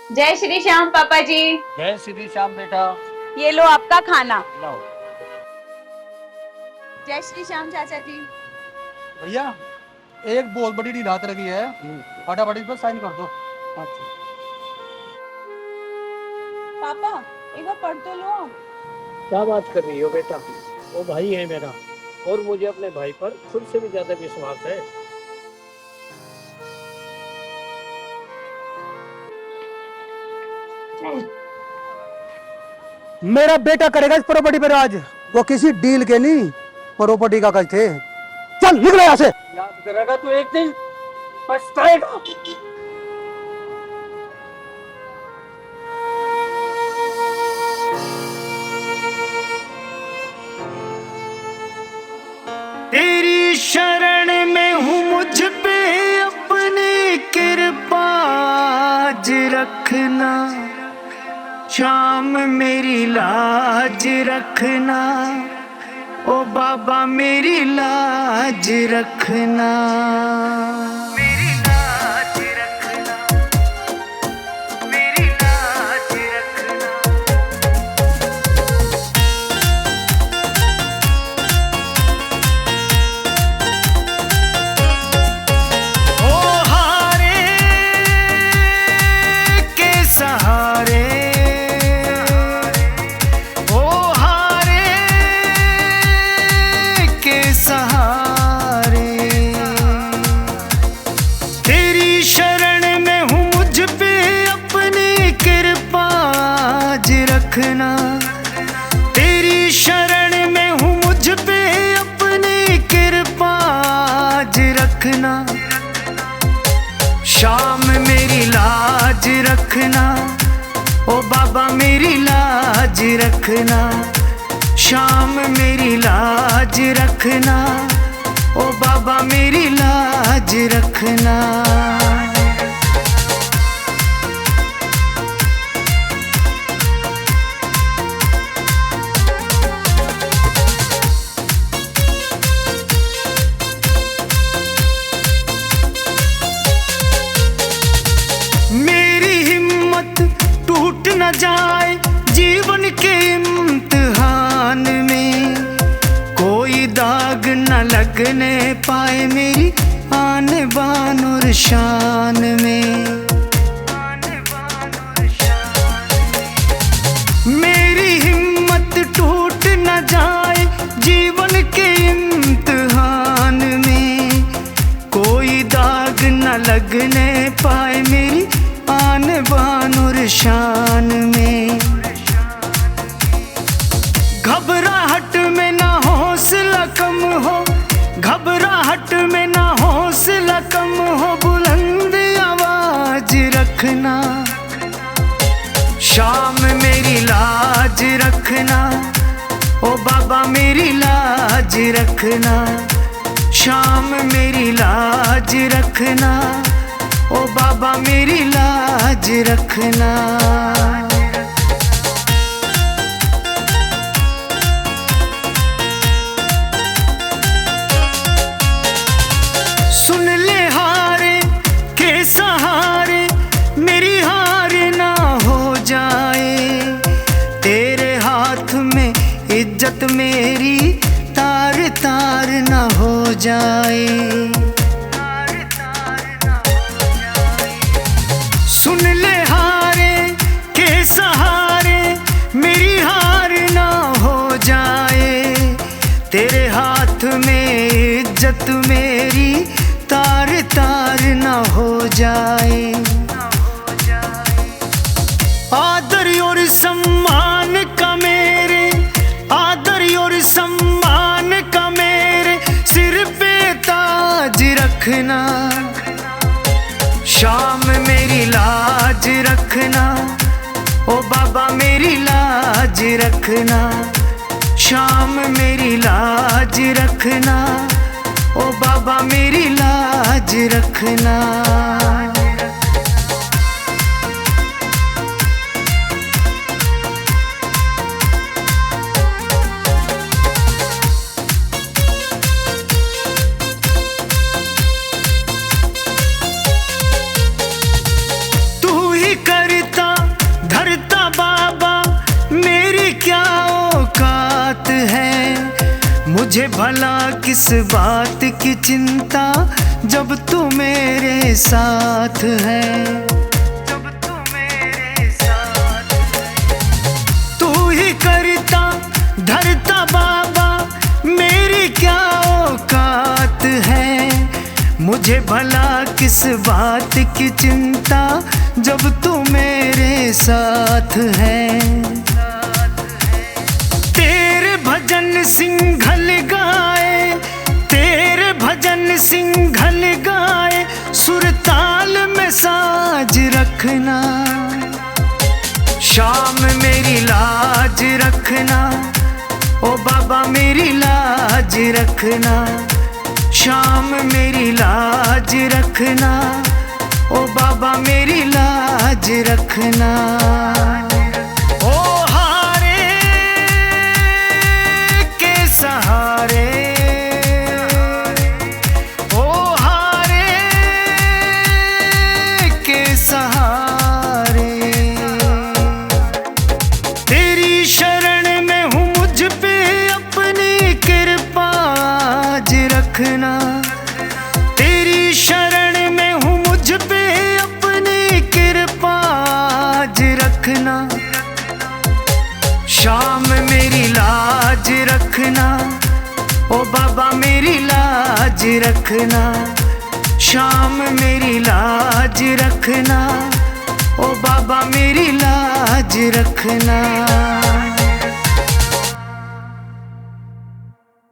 जय श्री श्याम पापा जी। जय श्री श्याम बेटा। ये लो आपका खाना। लाओ जय श्री श्याम चाचा जी। भैया एक बहुत बड़ी डील हाथ लगी है, फटाफट इस पर साइन कर दो। अच्छा। पापा एक बार पढ़ तो लो। क्या बात कर रही हो बेटा? वो भाई है मेरा, और मुझे अपने भाई पर खुद से भी ज्यादा विश्वास है। मेरा बेटा करेगा इस प्रॉपर्टी पर राज। वो किसी डील के नहीं, प्रॉपर्टी का कागज थे। चल निकलो यहाँ से। याद करेगा तो एक दिन पछताएगा। तेरी शरण में हूँ, मुझ पे अपनी कृपा आज रखना। शाम मेरी लाज रखना, ओ बाबा मेरी लाज रखना। मेरी लाज रखना, मेरी लाज रखना। ओ हारे के सहारे, ओ हारे के सहारे। तेरी शरण में हूँ, मुझ पे अपनी कृपा आज रखना। तेरी शरण में हूँ, मुझ पे अपनी कृपा आज रखना। शाम मेरी लाज रखना, ओ बाबा मेरी लाज रखना। शाम मेरी लाज रखना, ओ बाबा मेरी लाज रखना। मेरी हिम्मत टूट न जाए जीवन के इम्तिहान में। कोई दाग न लगने पाए मेरी आन बान और शान में। मेरी हिम्मत टूट न जाए जीवन के इम्तिहान में। कोई दाग न लगने पाए मेरी आन बान और शान में। घबराहट में ना हौसला कम हो, घबराहट में ना हौसला कम हो। बुलंद आवाज रखना, शाम मेरी लाज रखना, ओ बाबा मेरी लाज रखना। शाम मेरी लाज रखना, ओ बाबा मेरी लाज रखना। सुन ले हारे के सहारे, मेरी हार ना हो जाए। तेरे हाथ में इज्जत मेरी तार तार ना हो जाए। सुन ले हारे के सहारे, मेरी हार ना हो जाए। तेरे हाथ में इज्जत मेरी तार तार ना हो जाए। आदर और सम्मान का मेरे, आदर और सम्मान का मेरे सिर पे ताज रखना। शाम मेरी लाज रखना, ओ बाबा मेरी लाज रखना। शाम मेरी लाज रखना, ओ बाबा मेरी लाज रखना। तू ही करता भला किस बात की चिंता जब तू मेरे साथ है, जब तू मेरे साथ है। तू ही करता धरता बाबा, मेरी क्या औकात है। मुझे भला किस बात की चिंता जब तू मेरे साथ है। तेरे भजन सिंघल गाए, तेरे भजन सिंघल गाए, सुरताल में साज रखना। शाम मेरी लाज रखना, ओ बाबा मेरी लाज रखना। शाम मेरी लाज रखना, ओ बाबा मेरी लाज रखना। ओ हारे के सहारे, ओ हारे के सहारे, तेरी शरण में हूँ, मुझ पे अपनी कृपा आज रखना। तेरी शरण में हूँ, मुझ पे अपनी कृपा आज रखना। शाम मेरी लाज रखना, ओ बाबा मेरी लाज रखना। शाम मेरी लाज रखना, ओ बाबा मेरी लाज रखना।